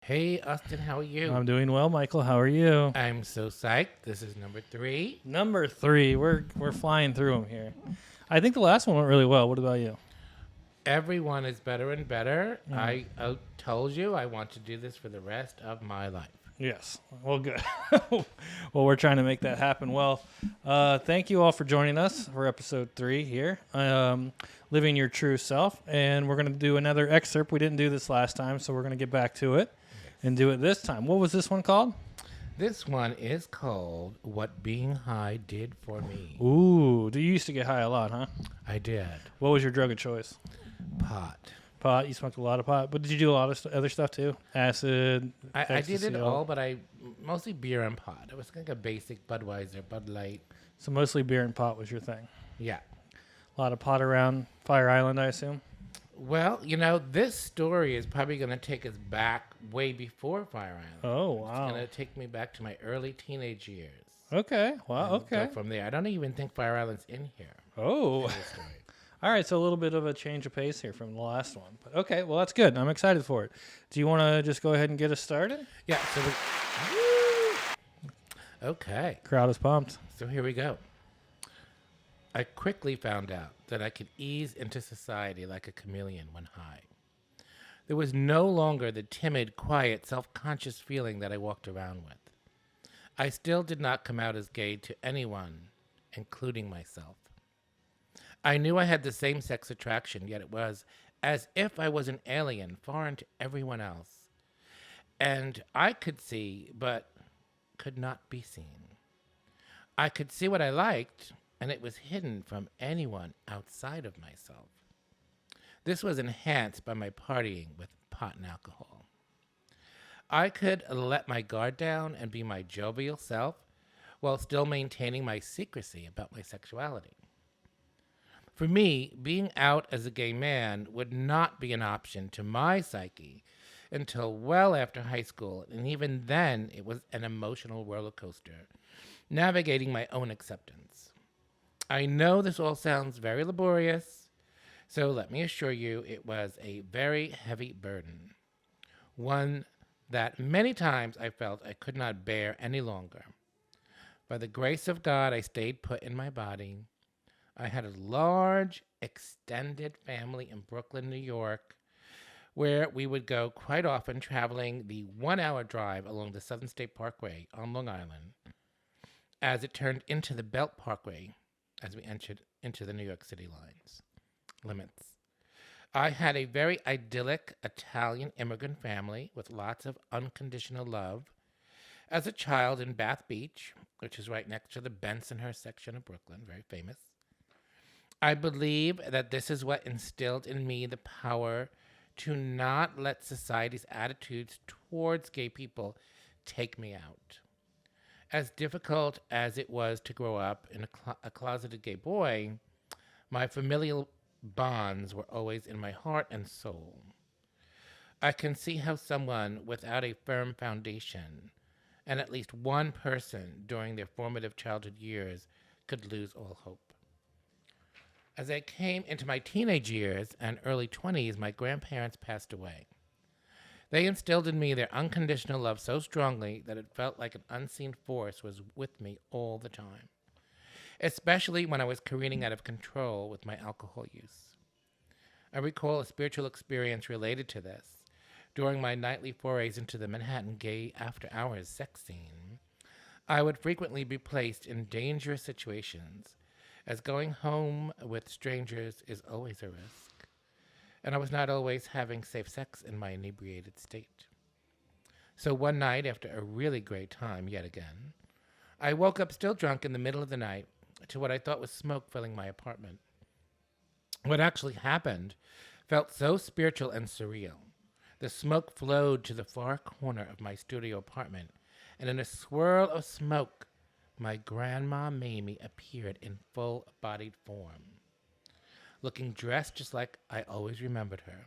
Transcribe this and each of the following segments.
Hey, Austin, how are you? I'm doing well, Michael. How are you? I'm so psyched. This is number 3. Number three. We're flying through them here. I think the last one went really well. What about you? Everyone is better and better. Mm. I told you I want to do this for the rest of my life. Yes. Well, good. Well, we're trying to make that happen. Well, thank you all for joining us for episode 3 here, Living Your True Self. And we're going to do another excerpt. We didn't do this last time, so we're going to get back to it and do it this time. What was this one called? This one is called What Being High Did for Me. Ooh, you used to get high a lot, huh? I did. What was your drug of choice? Pot. Pot. You smoked a lot of pot, but did you do a lot of other stuff too? Acid. I did ecstasy, it all, but I mostly beer and pot. It was like a basic Budweiser, Bud Light. So mostly beer and pot was your thing. Yeah. A lot of pot around Fire Island, I assume. Well, this story is probably going to take us back way before Fire Island. Oh, wow. It's going to take me back to my early teenage years. Okay. Wow. And Okay. go from there. I don't even think Fire Island's in here. Oh. In this story. All right. So a little bit of a change of pace here from the last one. But okay. Well, that's good. I'm excited for it. Do you want to just go ahead and get us started? Yeah. Okay. Crowd is pumped. So here we go. I quickly found out that I could ease into society like a chameleon when high. There was no longer the timid, quiet, self-conscious feeling that I walked around with. I still did not come out as gay to anyone, including myself. I knew I had the same-sex attraction, yet it was as if I was an alien, foreign to everyone else. And I could see, but could not be seen. I could see what I liked, and it was hidden from anyone outside of myself. This was enhanced by my partying with pot and alcohol. I could let my guard down and be my jovial self while still maintaining my secrecy about my sexuality. For me, being out as a gay man would not be an option to my psyche until well after high school, and even then it was an emotional roller coaster, navigating my own acceptance. I know this all sounds very laborious, so let me assure you it was a very heavy burden, one that many times I felt I could not bear any longer. By the grace of God, I stayed put in my body. I had a large, extended family in Brooklyn, New York, where we would go quite often, traveling the 1-hour drive along the Southern State Parkway on Long Island, as it turned into the Belt Parkway as we entered into the New York City limits. I had a very idyllic Italian immigrant family with lots of unconditional love. As a child in Bath Beach, which is right next to the Bensonhurst section of Brooklyn, very famous, I believe that this is what instilled in me the power to not let society's attitudes towards gay people take me out. As difficult as it was to grow up in a closeted gay boy, my familial bonds were always in my heart and soul. I can see how someone without a firm foundation and at least one person during their formative childhood years could lose all hope. As I came into my teenage years and early 20s, my grandparents passed away. They instilled in me their unconditional love so strongly that it felt like an unseen force was with me all the time, especially when I was careening out of control with my alcohol use. I recall a spiritual experience related to this. During my nightly forays into the Manhattan gay after-hours sex scene, I would frequently be placed in dangerous situations, as going home with strangers is always a risk, and I was not always having safe sex in my inebriated state. So one night, after a really great time yet again, I woke up still drunk in the middle of the night to what I thought was smoke filling my apartment. What actually happened felt so spiritual and surreal. The smoke flowed to the far corner of my studio apartment, and in a swirl of smoke, my grandma Mamie appeared in full-bodied form, looking dressed just like I always remembered her.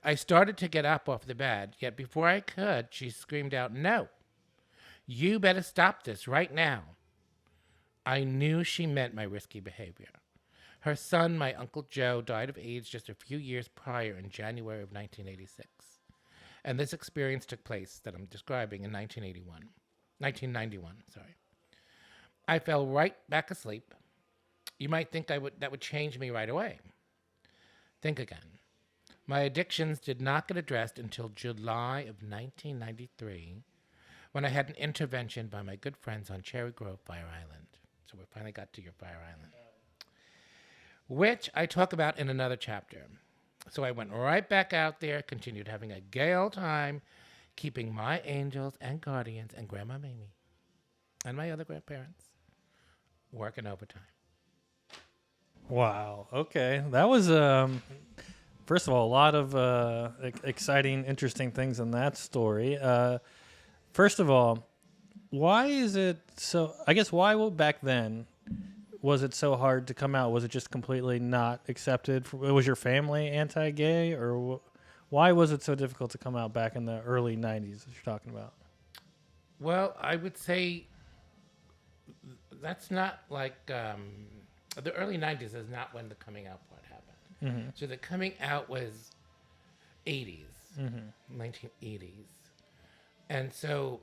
I started to get up off the bed, yet before I could, she screamed out, "No! You better stop this right now." I knew she meant my risky behavior. Her son, my Uncle Joe, died of AIDS just a few years prior in January of 1986. And this experience took place that I'm describing in 1991, sorry. I fell right back asleep. You might think that would change me right away. Think again. My addictions did not get addressed until July of 1993, when I had an intervention by my good friends on Cherry Grove Fire Island. So we finally got to your Fire Island, which I talk about in another chapter. So I went right back out there, continued having a gay old time, keeping my angels and guardians and Grandma Mamie and my other grandparents working overtime. Wow. Okay. That was first of all a lot of exciting, interesting things in that story. First of all, why is it so? I guess why back then was it so hard to come out? Was it just completely not accepted? Was your family anti-gay, or why was it so difficult to come out back in the early '90s? That you're talking about. Well, I would say that's not like the early 90s is not when the coming out part happened. So the coming out was 80s, 1980s. And so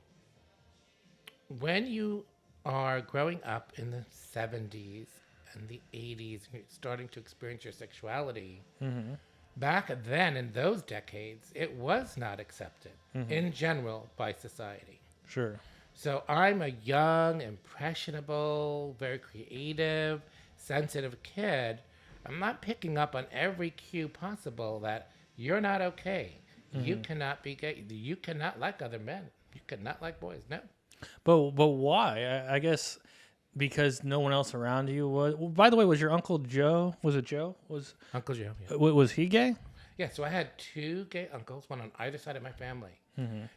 when you are growing up in the 70s and the 80s, and you're starting to experience your sexuality, back then in those decades, it was not accepted in general by society. Sure. So I'm a young, impressionable, very creative, sensitive kid. I'm not picking up on every cue possible that you're not okay. You cannot be gay. You cannot like other men. You cannot like boys. No. But why? I guess because no one else around you was. Well, by the way, was your Uncle Joe? Was it Joe? Was Uncle Joe, yeah. Was he gay? Yeah, so I had two gay uncles, one on either side of my family.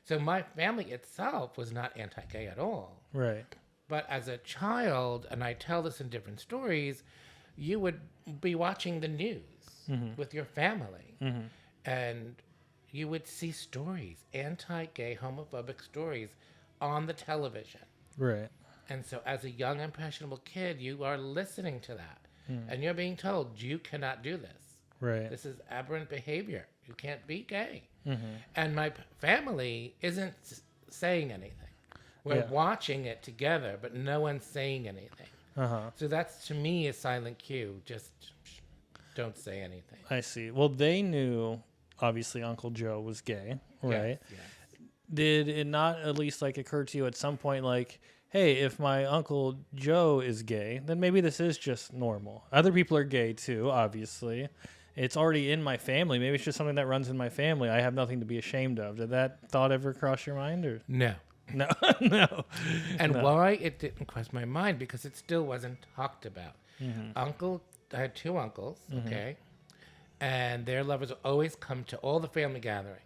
So my family itself was not anti-gay at all. Right. But as a child, and I tell this in different stories, you would be watching the news with your family. And you would see stories, anti-gay, homophobic stories on the television. Right. And so as a young, impressionable kid, you are listening to that. And you're being told, you cannot do this. Right. This is aberrant behavior. You can't be gay. And my family isn't saying anything. We're watching it together, but no one's saying anything. So that's, to me, a silent cue. Just don't say anything. I see. Well, they knew, obviously, Uncle Joe was gay, right? Yes. Did it not at least like occur to you at some point, like, hey, if my Uncle Joe is gay, then maybe this is just normal. Other people are gay too, obviously. It's already in my family. Maybe it's just something that runs in my family. I have nothing to be ashamed of. Did that thought ever cross your mind? Or No. no, no. And why it didn't cross my mind? Because it still wasn't talked about. I had two uncles, okay? And their lovers would always come to all the family gatherings.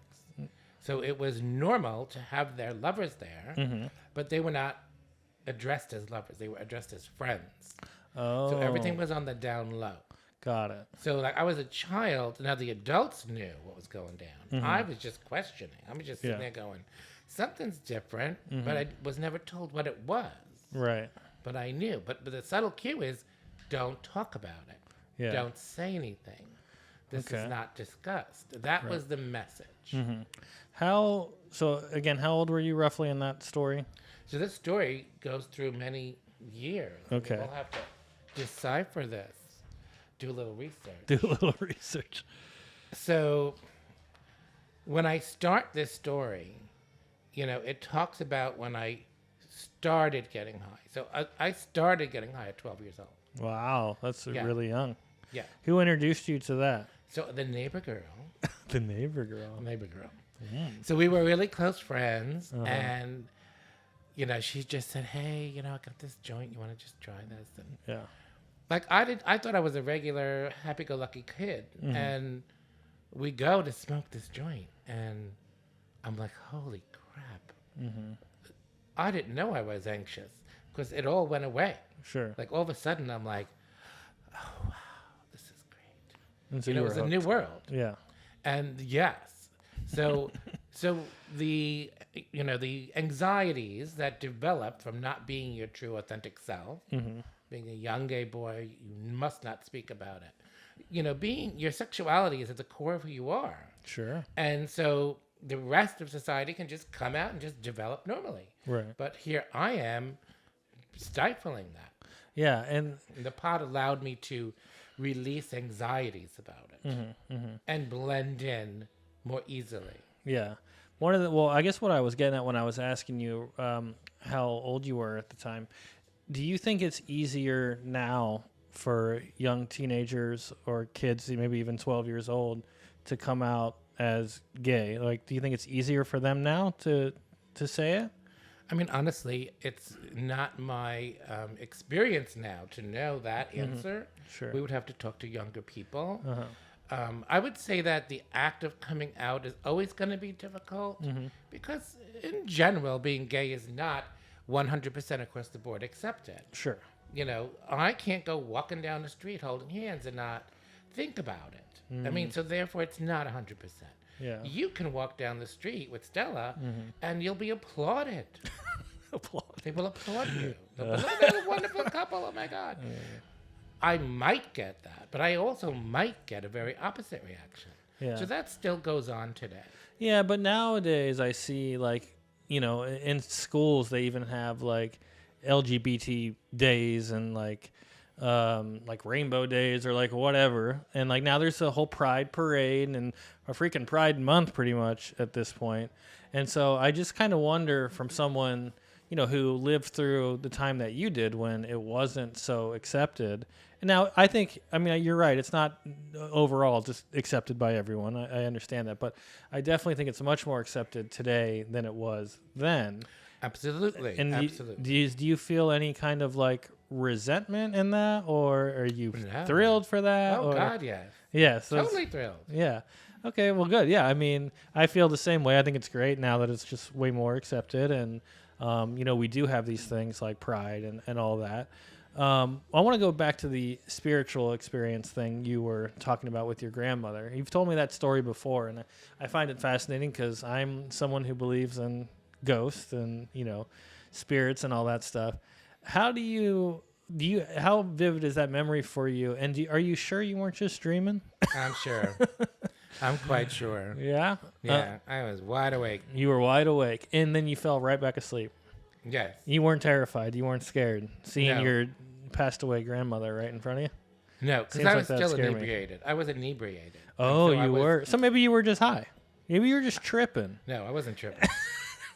So it was normal to have their lovers there, but they were not addressed as lovers. They were addressed as friends. Oh. So everything was on the down low. Got it. So like I was a child, now the adults knew what was going down. I was just questioning. I was just sitting there going, something's different, but I was never told what it was. Right. But I knew. But the subtle cue is, don't talk about it. Yeah. Don't say anything. This Okay. is not discussed. That was the message. So again, how old were you roughly in that story? So this story goes through many years. Okay. We'll have to decipher this. Do a little research. Do a little research. So when I start this story, it talks about when I started getting high. So I started getting high at 12 years old. Wow, that's really young. Yeah. Who introduced you to that? So the neighbor girl. The neighbor girl. So we were really close friends. And, she just said, hey, I got this joint. You want to just try this? And Yeah. like I thought I was a regular happy-go-lucky kid. And we go to smoke this joint. And I'm like, holy crap. I didn't know I was anxious because it all went away. Sure. Like all of a sudden I'm like, oh, wow, this is great. And so It was a new world. Yeah. And yes. So the the anxieties that develop from not being your true authentic self, being a young gay boy, you must not speak about it. Being your sexuality is at the core of who you are. Sure. And so the rest of society can just come out and just develop normally. Right. But here I am stifling that. Yeah, and And the pot allowed me to release anxieties about it and blend in more easily. yeah. I guess what I was getting at when I was asking you how old you were at the time, do you think it's easier now for young teenagers or kids, maybe even 12 years old, to come out as gay? Like, do you think it's easier for them now to say it? I mean, honestly, it's not my experience now to know that answer. Sure. We would have to talk to younger people. I would say that the act of coming out is always going to be difficult because, in general, being gay is not 100% across the board accepted. Sure. You know, I can't go walking down the street holding hands and not think about it. I mean, so therefore, it's not 100%. Yeah. You can walk down the street with Stella and you'll be applauded. They will applaud you. They'll be, "Oh, they're a wonderful couple. Oh my God." I might get that, but I also might get a very opposite reaction. Yeah. So that still goes on today. Yeah, but nowadays I see, like, you know, in schools they even have like LGBT days and like rainbow days or like whatever. And like now there's a whole pride parade and a freaking pride month pretty much at this point. And so I just kind of wonder, from someone, you know, who lived through the time that you did when it wasn't so accepted. And now I mean, you're right. It's not overall just accepted by everyone. I understand that. But I definitely think it's much more accepted today than it was then. Absolutely. And absolutely. do you feel any kind of like resentment in that, or are you No. thrilled for that? Oh, or? God, yes. Yeah, so Totally thrilled. yeah. Okay, well, good. Yeah, I mean, I feel the same way. I think it's great now that it's just way more accepted, and you know, we do have these things like pride and all that. I want to go back to the spiritual experience thing you were talking about with your grandmother. You've told me that story before, and I find it fascinating because I'm someone who believes in ghosts and, you know, spirits and all that stuff. How how vivid is that memory for you? And are you sure you weren't just dreaming? I'm sure. I'm quite sure. Yeah? Yeah, I was wide awake. You were wide awake, and then you fell right back asleep. Yes. You weren't terrified. You weren't scared seeing No. your passed away grandmother right in front of you? No, because Seems I like was that'd still scare me. inebriated. I was inebriated. And Oh, so I you was- were. So maybe you were just high. Maybe you were just tripping. No, I wasn't tripping.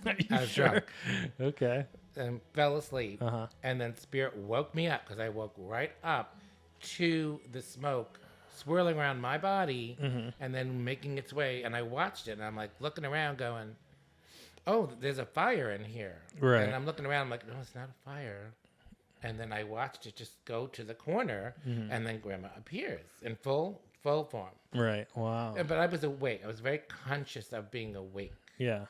Are you I was sure? drunk Okay. and fell asleep. Uh-huh. And then Spirit woke me up because I woke right up to the smoke swirling around my body and then making its way. And I watched it, and I'm like looking around going, "Oh, there's a fire in here." Right. And I'm looking around, I'm like, "No, it's not a fire." And then I watched it just go to the corner, and then Grandma appears in full form. Right. Wow. But I was awake. I was very conscious of being awake. Yeah.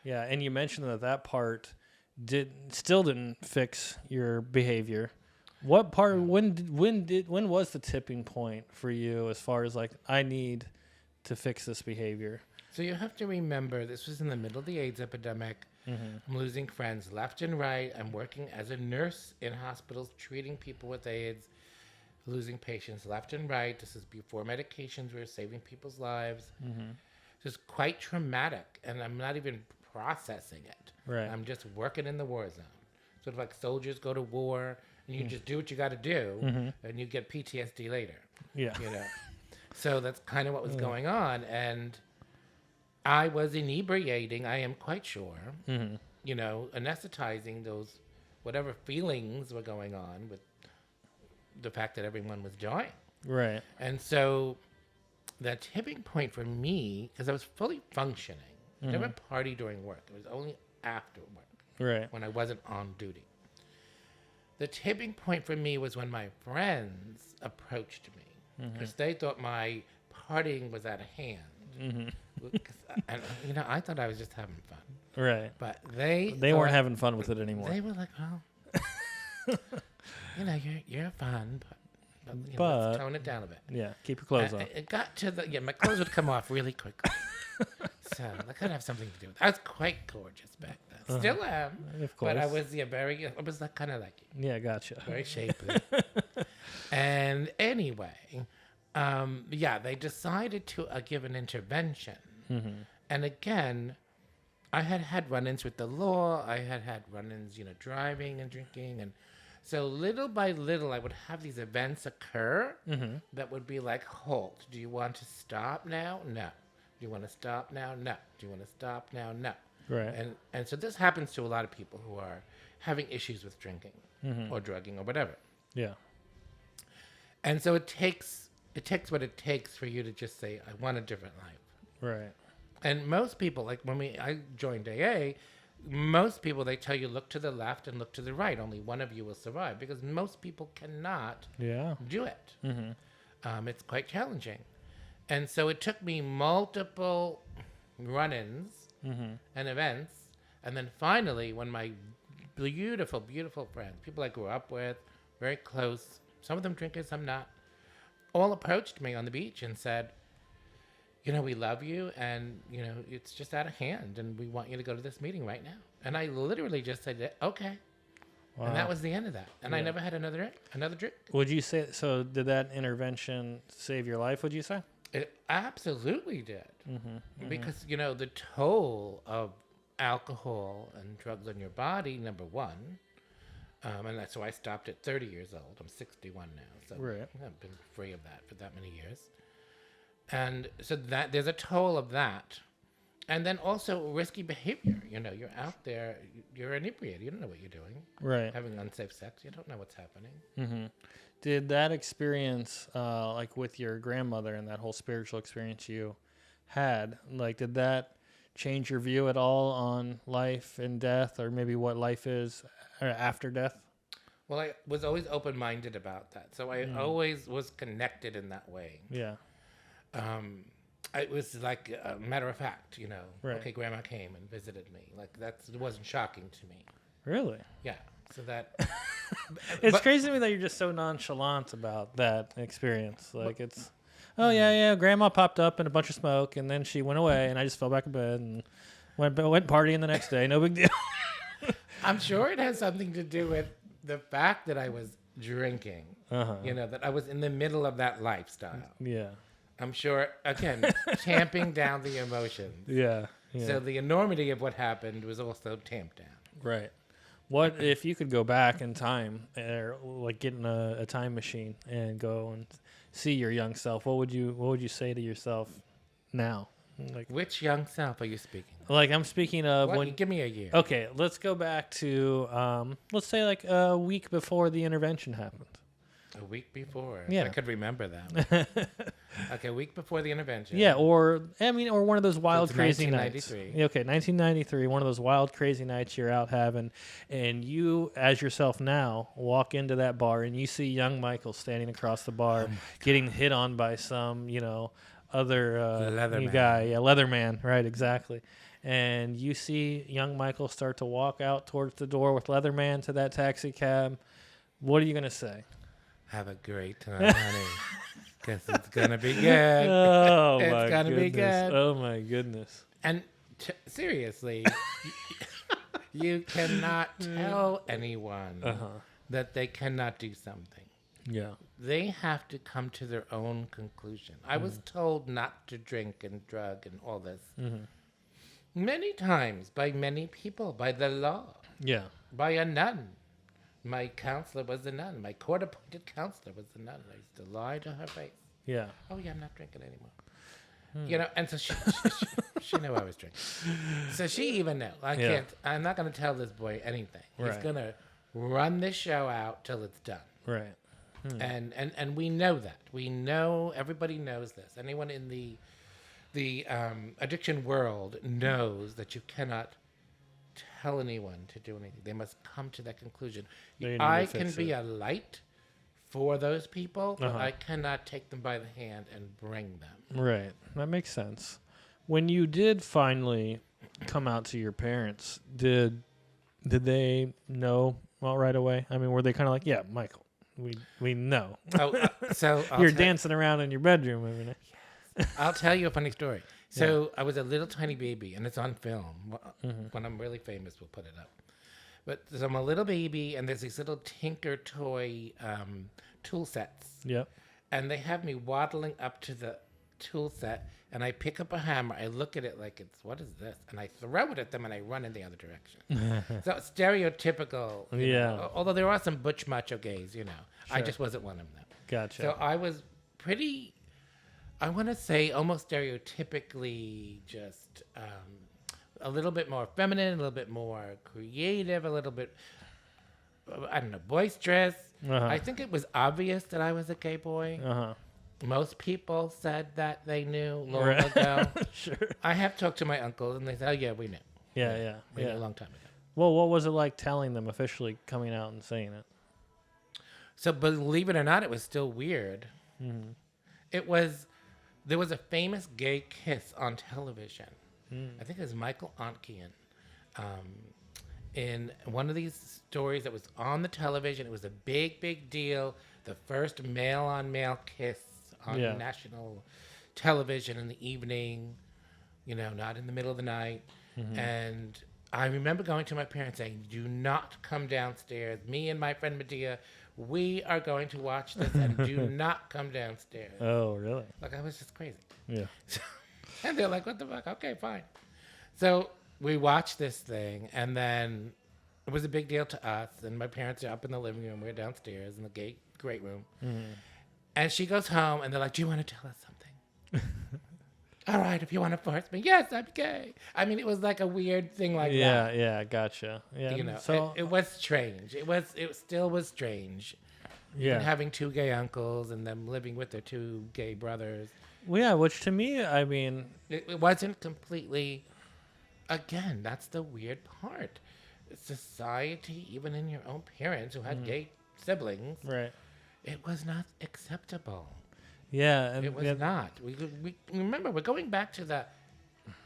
Yeah. And you mentioned that part still didn't fix your behavior. What part? When was the tipping point for you as far as like, I need to fix this behavior? So you have to remember, this was in the middle of the AIDS epidemic. I'm losing friends left and right. I'm working as a nurse in hospitals, treating people with AIDS, losing patients left and right. This is before medications were saving people's lives. It's quite traumatic, and I'm not even processing it. Right. I'm just working in the war zone. Sort of like soldiers go to war, and you just do what you got to do, and you get PTSD later. Yeah. You know, so that's kind of what was going on, and I was inebriating. I am quite sure. You know, anesthetizing those whatever feelings were going on with the fact that everyone was dying, Right. and so the tipping point for me, because I was fully functioning, never party during work. It was only after work Right. when I wasn't on duty. The tipping point for me was when my friends approached me because they thought my partying was out of hand. 'Cause and, you know, I thought I was just having fun, Right. but they Weren't thought- having fun with it anymore. They were like, "Well, you know, you're fun, but you know, But- let's tone it down a bit." Yeah. Keep your clothes on. It got to my clothes would come off really quickly. So that could have something to do with it. I was quite gorgeous back then. Still am. Of But I course. was I was like, kind of like you, Yeah. Gotcha. very shapely. And anyway, yeah, they decided to give an intervention. And again, I had had run-ins with the law. I had had run-ins, driving and drinking. And so little by little, I would have these events occur that would be like, halt. Do you want to stop now? No. Do you want to stop now? No. Do you want to stop now? No. Right. And so this happens to a lot of people who are having issues with drinking or drugging or whatever. Yeah. And so it takes what it takes for you to just say, I want a different life. Right. And most people, like I joined AA, most people, they tell you, look to the left and look to the right. Only one of you will survive, because most people cannot do it. It's quite challenging. And so it took me multiple run-ins and events. And then finally, when my beautiful, beautiful friends, people I grew up with, very close, some of them drinkers, some not, all approached me on the beach and said, we love you, and, it's just out of hand, and we want you to go to this meeting right now. And I literally just said, okay. Wow. And that was the end of that. And I never had another drink. Would you say, so did that intervention save your life, would you say? It absolutely did. Because, the toll of alcohol and drugs on your body, number one, and that's why I stopped at 30 years old. I'm 61 now, so I've been free of that for that many years. And so that there's a toll of that. And then also risky behavior. You're out there, you're inebriated. You don't know what you're doing. Right. Having unsafe sex. You don't know what's happening. Did that experience, like with your grandmother and that whole spiritual experience you had, like, did that change your view at all on life and death, or maybe what life is after death? Well, I was always open-minded about that. So I always was connected in that way. Yeah. It was like a matter of fact, Right. Okay, Grandma came and visited me. Like, it wasn't shocking to me. Really? Yeah. So that it's crazy to me that you're just so nonchalant about that experience. Like, it's, oh yeah, Grandma popped up in a bunch of smoke, and then she went away, and I just fell back in bed and went partying the next day. No big deal. I'm sure it has something to do with the fact that I was drinking. That I was in the middle of that lifestyle. Yeah. I'm sure, again, tamping down the emotions. Yeah. So the enormity of what happened was also tamped down. Right. What if you could go back in time, or like get in a time machine and go and see your young self? What would you say to yourself now? Like, which young self are you speaking of? Like, I'm speaking of give me a year. Okay, let's go back to let's say like a week before the intervention happened. A week before. Yeah. I could remember that. Okay, a week before the intervention. Yeah, or one of those wild, crazy nights. 1993. Okay, 1993, one of those wild, crazy nights you're out having, and you, as yourself now, walk into that bar and you see young Michael standing across the bar, getting hit on by some, other Leatherman. guy. Yeah, Leatherman, right, exactly. And you see young Michael start to walk out towards the door with Leatherman to that taxi cab. What are you going to say? Have a great time, honey. Guess it's going to be good. Oh, it's my gonna goodness. be good. Oh, my goodness. And seriously, you cannot tell anyone that they cannot do something. Yeah. They have to come to their own conclusion. I was told not to drink and drug and all this many times by many people, by the law, Yeah. by a nun. My counselor was a nun. My court-appointed counselor was a nun. I used to lie to her face. Yeah. Oh, yeah, I'm not drinking anymore. And so she knew I was drinking. So she even knew. I'm not going to tell this boy anything. He's going to run this show out till it's done. Right. And we know that. We know, everybody knows this. Anyone in the addiction world knows that you cannot tell anyone to do anything. They must come to that conclusion. I can be a light for those people, but I cannot take them by the hand and bring them. Right. That makes sense. When you did finally come out to your parents, did they know right away? I mean, were they kind of like, yeah, Michael, we know. So you're dancing around in your bedroom every night. I'll tell you a funny story. So I was a little tiny baby, and it's on film. When I'm really famous, we'll put it up. But so I'm a little baby, and there's these little Tinker toy tool sets. Yep. And they have me waddling up to the tool set and I pick up a hammer. I look at it like what is this? And I throw it at them and I run in the other direction. So it's stereotypical. You know, although there are some butch macho gays, you know. I Sure. just wasn't one of them. Gotcha. So I was pretty, I want to say almost stereotypically just a little bit more feminine, a little bit more creative, a little bit, I don't know, boisterous. I think it was obvious that I was a gay boy. Most people said that they knew long ago. Sure. I have talked to my uncles, and they said, "Oh yeah, we knew. Yeah. We knew a long time ago." Well, what was it like telling them officially coming out and saying it? So, believe it or not, it was still weird. It was. There was a famous gay kiss on television. I think it was Michael Ontkean. In one of these stories that was on the television, it was a big deal. The first male-on-male kiss on national television in the evening, you know, not in the middle of the night. And I remember going to my parents saying, "Do not come downstairs. Me and my friend Medea, we are going to watch this, and do not come downstairs." Oh, really? Like, I was just crazy. Yeah. And they're like, "What the fuck? Okay, fine." So we watched this thing, and then it was a big deal to us. And my parents are up in the living room. We're downstairs in the great room. And she goes home, and they're like, "Do you want to tell us something?" "All right, if you want to force me." "Yes, I'm gay." I mean, it was like a weird thing like that. Yeah, gotcha. Yeah. You know, so it was strange. It still was strange. And having two gay uncles and them living with their two gay brothers. Well, yeah, which to me, I mean, It wasn't completely. Again, that's the weird part. Society, even in your own parents who had gay siblings, right. it was not acceptable. Yeah, and It was not. We remember we're going back to the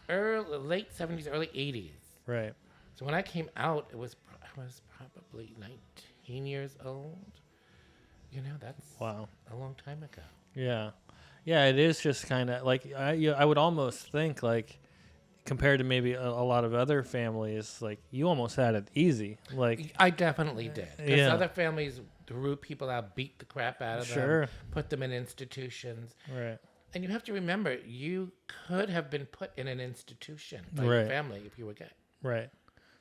late 70s, early 80s. right. So when I came out, I was probably 19 years old. You know, that's Wow. a long time ago. Yeah. Yeah, it is just kind of like I would almost think like compared to maybe a lot of other families, like you almost had it easy. Like I definitely did. Because Yeah. other families threw people out, beat the crap out of Sure. them, put them in institutions. right. And you have to remember, you could have been put in an institution by Right. your family if you were gay. Right.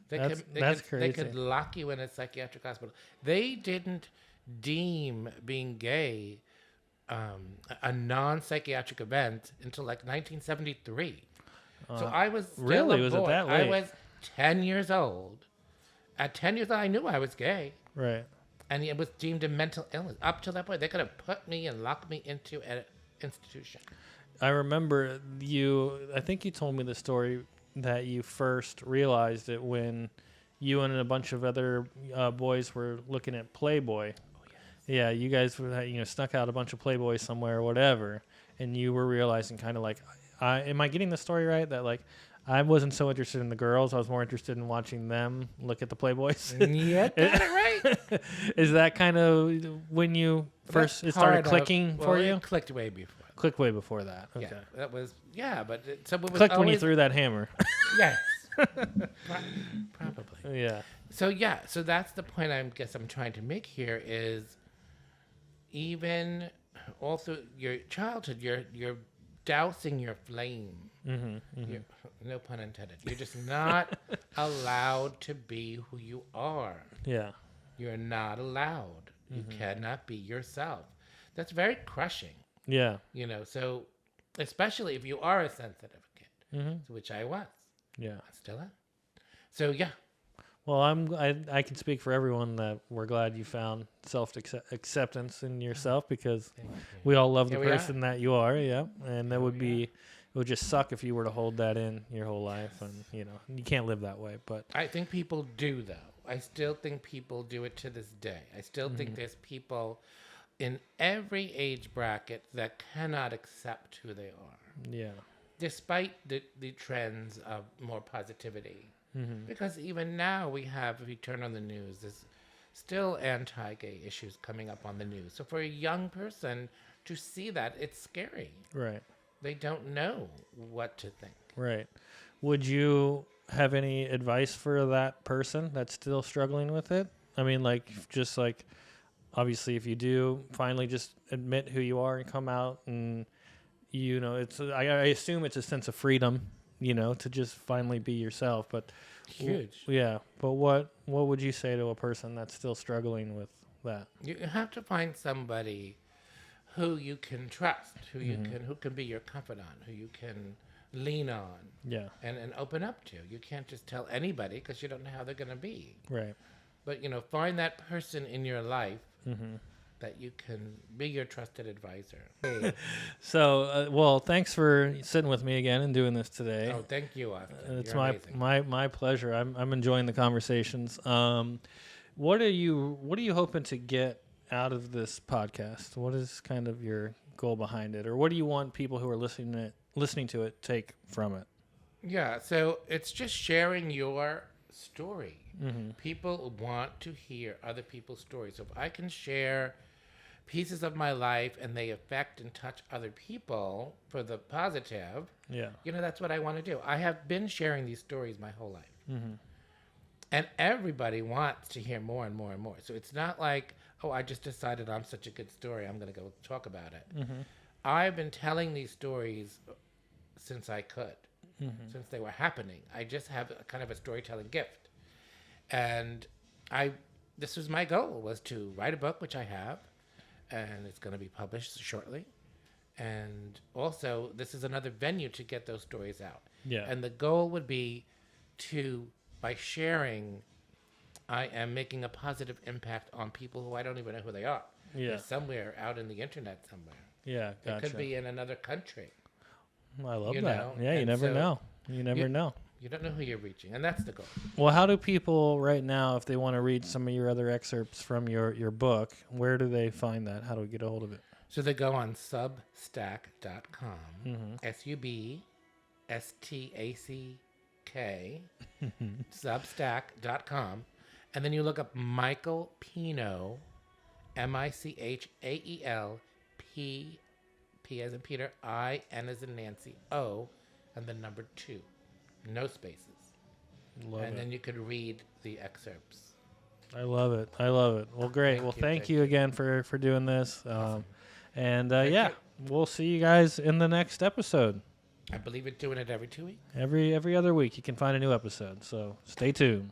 They That's They crazy. could lock you in a psychiatric hospital. They didn't deem being gay a non-psychiatric event until like 1973. So I was still really? a Was it boy. that I late? was 10 years old. At 10 years old, I knew I was gay. Right. And it was deemed a mental illness. Up to that point, they could have put me and locked me into an institution. I remember I think you told me the story that you first realized it when you and a bunch of other boys were looking at Playboy. Yeah, you guys were, snuck out a bunch of Playboys somewhere or whatever, and you were realizing kind of like, am I getting the story right? That like, I wasn't so interested in the girls. I was more interested in watching them look at the Playboys. Yeah, got it right. Is that kind of when you first That's it started part of- clicking well, for it you? clicked way before. Click way before that. Okay. Yeah, that was but so it was Clicked when you always- threw that hammer. Yes, probably. Yeah. So that's the point I'm trying to make here is even all through your childhood, you're dousing your flame. You're, no pun intended. You're just not allowed to be who you are. Yeah. You're not allowed. You cannot be yourself. That's very crushing. Yeah. So especially if you are a sensitive kid, which I was. Yeah. I still am. So yeah. Well, I can speak for everyone that we're glad you found acceptance in yourself because we all love the Here we are. person that you are. Yeah. And that would be, it would just suck if you were to hold that in your whole life. And, you can't live that way. But I think people do, though. I still think people do it to this day. I still think there's people in every age bracket that cannot accept who they are, yeah. despite the trends of more positivity. Because even now we have, if you turn on the news, there's still anti-gay issues coming up on the news. So for a young person to see that, it's scary. Right. They don't know what to think. Right. Would you have any advice for that person that's still struggling with it? I mean, obviously if you do finally just admit who you are and come out and, you know, I assume it's a sense of freedom, you know, to just finally be yourself. But Huge. yeah. But what would you say to a person that's still struggling with that? You have to find somebody who you can trust, who can be your confidant, who you can lean on Yeah. and open up to. You can't just tell anybody because you don't know how they're going to be. Right. But, find that person in your life Mm-hmm. that you can be your trusted advisor. Hey. So, well, thanks for sitting with me again and doing this today. Oh, thank you, Austin. It's You're amazing. my pleasure. I'm enjoying the conversations. What are you hoping to get out of this podcast? What is kind of your goal behind it, or what do you want people who are listening to it take from it? Yeah, so it's just sharing your story. Mm-hmm. People want to hear other people's stories. So if I can share pieces of my life and they affect and touch other people for the positive, Yeah. that's what I want to do. I have been sharing these stories my whole life. Mm-hmm. And everybody wants to hear more and more and more. So it's not like, oh, I just decided I'm such a good story, I'm going to go talk about it. Mm-hmm. I've been telling these stories since I could, Mm-hmm. since they were happening. I just have a kind of a storytelling gift. And this was my goal, was to write a book, which I have, and it's going to be published shortly. And also, this is another venue to get those stories out. Yeah. And the goal would be by sharing, I am making a positive impact on people who I don't even know who they are. Yeah. They're somewhere out in the internet somewhere. Yeah. It Gotcha. could be in another country. I love you that. know, Yeah. You and never so know. You never know. You don't know who you're reaching, and that's the goal. Well, how do people right now, if they want to read some of your other excerpts from your book, where do they find that? How do we get a hold of it? So they go on substack.com, Mm-hmm. SUBSTACK, substack.com, and then you look up Michael Pino, MICHAEL, P as in Peter, I, N as in Nancy, O, and the number 2. No spaces. Love And it. then you could read the excerpts. I love it. I love it. Well, great. Thank Well, you, thank thank you you. again for doing this. And Thank yeah, you. we'll see you guys in the next episode. I believe in doing it every 2 weeks. Every other week, you can find a new episode. So stay tuned.